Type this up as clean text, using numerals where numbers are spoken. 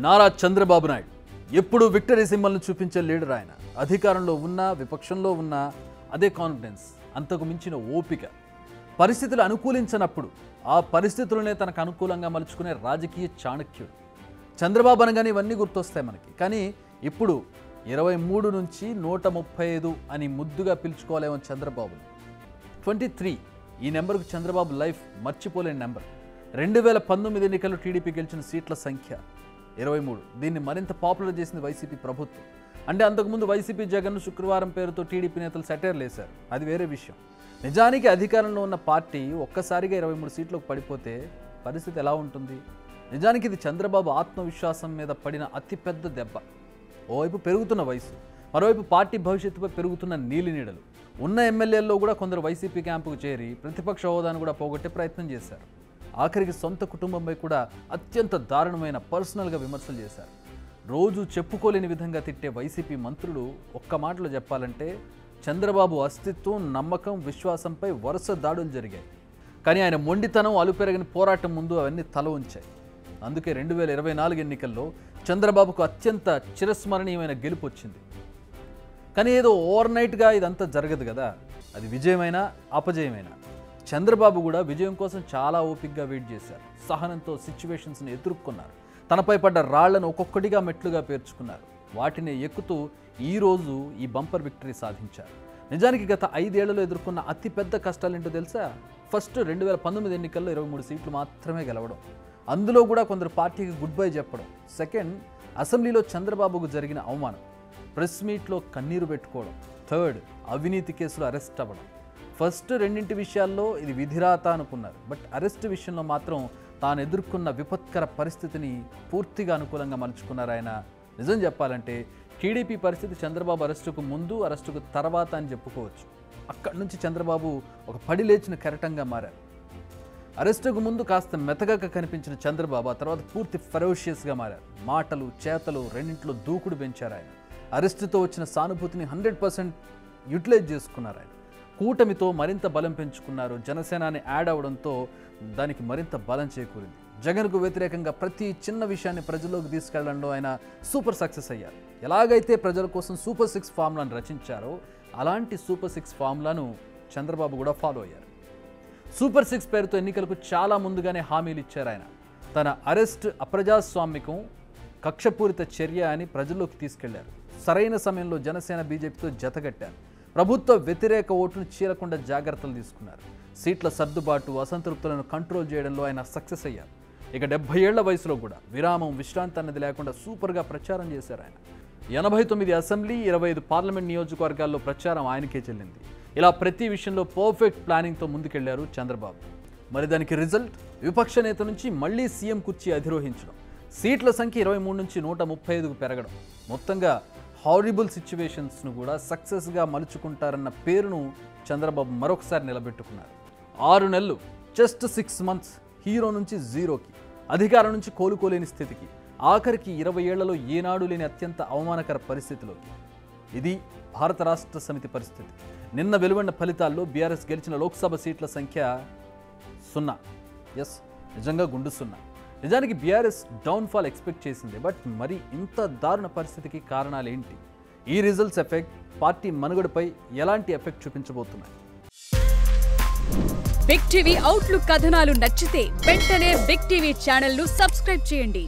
నారా చంద్రబాబు నాయుడు ఎప్పుడు విక్టరీ సింబల్ను చూపించే లీడర్ ఆయన. అధికారంలో ఉన్నా విపక్షంలో ఉన్నా అదే కాన్ఫిడెన్స్, అంతకు మించిన ఓపిక. పరిస్థితులు అనుకూలించినప్పుడు ఆ పరిస్థితులనే తనకు అనుకూలంగా మలుచుకునే రాజకీయ చాణక్యుడు. చంద్రబాబు అనగానే ఇవన్నీ గుర్తొస్తాయి మనకి. కానీ ఇప్పుడు 23 నుంచి 135 అని ముద్దుగా పిలుచుకోలేమో చంద్రబాబు. 23 ఈ నెంబర్కు చంద్రబాబు లైఫ్ మర్చిపోలేని నెంబర్. 2019 ఎన్నికల్లో టీడీపీ గెలిచిన సీట్ల సంఖ్య 23. దీన్ని మరింత పాపులర్ చేసింది వైసీపీ ప్రభుత్వం. అంటే అంతకుముందు వైసీపీ జగన్ను శుక్రవారం పేరుతో టీడీపీ నేతలు సెటైర్లు వేశారు, అది వేరే విషయం. నిజానికి అధికారంలో ఉన్న పార్టీ ఒక్కసారిగా 23 సీట్లకు పడిపోతే పరిస్థితి ఎలా ఉంటుంది? నిజానికి ఇది చంద్రబాబు ఆత్మవిశ్వాసం మీద పడిన అతిపెద్ద దెబ్బ. ఓవైపు పెరుగుతున్న వయసు, మరోవైపు పార్టీ భవిష్యత్తుపై పెరుగుతున్న నీలినీడలు. ఉన్న ఎమ్మెల్యేల్లో కూడా కొందరు వైసీపీ క్యాంపుకు చేరి ప్రతిపక్ష హోదాను కూడా పోగొట్టే ప్రయత్నం చేశారు. ఆఖరికి సొంత కుటుంబంపై కూడా అత్యంత దారుణమైన పర్సనల్గా విమర్శలు చేశారు. రోజు చెప్పుకోలేని విధంగా తిట్టే వైసీపీ మంత్రులు ఒక్క మాటలో చెప్పాలంటే చంద్రబాబు అస్తిత్వం, నమ్మకం, విశ్వాసంపై వరుస దాడులు జరిగాయి. కానీ ఆయన మొండితనం, అలుపెరగని పోరాటం ముందు అవన్నీ తల ఉంచాయి. అందుకే 2024 ఎన్నికల్లో చంద్రబాబుకు అత్యంత చిరస్మరణీయమైన గెలుపు వచ్చింది. కానీ ఏదో ఓవర్ నైట్గా ఇదంతా జరగదు కదా, అది విజయమైనా అపజయమైనా. చంద్రబాబు కూడా విజయం కోసం చాలా ఓపికగా వెయిట్ చేశారు. సహనంతో సిచ్యువేషన్స్ని ఎదుర్కొన్నారు. తనపై పడ్డ రాళ్లను ఒక్కొక్కటిగా మెట్లుగా పేర్చుకున్నారు. వాటిని ఎక్కుతూ ఈరోజు ఈ బంపర్ విక్టరీ సాధించారు. నిజానికి గత 5 ఏళ్లలో ఎదుర్కొన్న అతిపెద్ద కష్టాలేంటో తెలుసా? ఫస్ట్ 2019 ఎన్నికల్లో 23 సీట్లు మాత్రమే గెలవడం, అందులో కూడా కొందరు పార్టీకి గుడ్ బై చెప్పడం. సెకండ్, అసెంబ్లీలో చంద్రబాబుకు జరిగిన అవమానం. ప్రెస్ మీట్లో కన్నీరు పెట్టుకోవడం. థర్డ్, అవినీతి కేసులో అరెస్ట్ అవ్వడం. ఫస్ట్ రెండింటి విషయాల్లో ఇది విధిరాత అనుకున్నారు, బట్ అరెస్ట్ విషయంలో మాత్రం తాను ఎదుర్కొన్న విపత్కర పరిస్థితిని పూర్తిగా అనుకూలంగా మలుచుకున్నారు ఆయన. నిజం చెప్పాలంటే టీడీపీ పరిస్థితి చంద్రబాబు అరెస్టుకు ముందు, అరెస్టుకు తర్వాత అని చెప్పుకోవచ్చు. అక్కడి నుంచి చంద్రబాబు ఒక పడి లేచిన కెరటంగా మారారు. అరెస్టుకు ముందు కాస్త మెతగక కనిపించిన చంద్రబాబు ఆ తర్వాత పూర్తి ఫెరోషియస్గా మారారు. మాటలు చేతలు రెండింటిలో దూకుడు పెంచారు ఆయన. అరెస్టుతో వచ్చిన సానుభూతిని 100% యూటిలైజ్ చేసుకున్నారు ఆయన. కూటమితో మరింత బలం పెంచుకున్నారు. జనసేనాని యాడ్ అవడంతో దానికి మరింత బలం చేకూరింది. జగన్కు వ్యతిరేకంగా ప్రతి చిన్న విషయాన్ని ప్రజల్లోకి తీసుకెళ్లడంలో ఆయన సూపర్ సక్సెస్ అయ్యారు. ఎలాగైతే ప్రజల కోసం సూపర్ 6 ఫార్ములాను రచించారో అలాంటి సూపర్ 6 ఫార్ములాను చంద్రబాబు కూడా ఫాలో అయ్యారు. సూపర్ 6 పేరుతో ఎన్నికలకు చాలా ముందుగానే హామీలు ఇచ్చారు ఆయన. తన అరెస్ట్ అప్రజాస్వామికం, కక్షపూరిత చర్య అని ప్రజల్లోకి తీసుకెళ్లారు. సరైన సమయంలో జనసేన బీజేపీతో జతగట్టారు. ప్రభుత్వ వ్యతిరేక ఓటును చీలకుండా జాగ్రత్తలు తీసుకున్నారు. సీట్ల సర్దుబాటు, అసంతృప్తులను కంట్రోల్ చేయడంలో ఆయన సక్సెస్ అయ్యారు. ఇక 70 ఏళ్ల వయసులో కూడా విరామం, విశ్రాంతి అన్నది లేకుండా సూపర్గా ప్రచారం చేశారు ఆయన. 89 అసెంబ్లీ, 25 పార్లమెంట్ నియోజకవర్గాల్లో ప్రచారం ఆయనకే చెల్లింది. ఇలా ప్రతి విషయంలో పర్ఫెక్ట్ ప్లానింగ్తో ముందుకెళ్లారు చంద్రబాబు. మరి దానికి రిజల్ట్ విపక్ష నేత నుంచి మళ్లీ సీఎం కుర్చీ అధిరోహించడం, సీట్ల సంఖ్య 23 నుంచి 135కు పెరగడం. మొత్తంగా హారిబుల్ సిచ్యువేషన్స్ను కూడా సక్సెస్గా మలుచుకుంటారన్న పేరును చంద్రబాబు మరొకసారి నిలబెట్టుకున్నారు. 6 నెలలు, జస్ట్ 6 months, హీరో నుంచి జీరోకి, అధికారం నుంచి కోలుకోలేని స్థితికి, ఆఖరికి 20 ఏళ్లలో ఏనాడు లేని అత్యంత అవమానకర పరిస్థితిలోకి. ఇది భారత రాష్ట్ర సమితి పరిస్థితి. నిన్న వెలువడిన ఫలితాల్లో బీఆర్ఎస్ గెలిచిన లోక్సభ సీట్ల సంఖ్య 0. ఎస్, నిజంగా గుండు 0. నిజానికి బీఆర్ఎస్ డౌన్ఫాల్ ఎక్స్పెక్ట్ చేసింది, బట్ మరి ఇంత దారుణ పరిస్థితికి కారణాలు ఏంటి? ఈ రిజల్ట్స్ ఎఫెక్ట్ పార్టీ మనుగడపై ఎలాంటి ఎఫెక్ట్ చూపించబోతున్నాయి? బిగ్ టీవీ అవుట్లుక్ కథనాలు నచ్చితే వెంటనే బిగ్ టీవీ ఛానల్ ను సబ్స్క్రైబ్ చేయండి.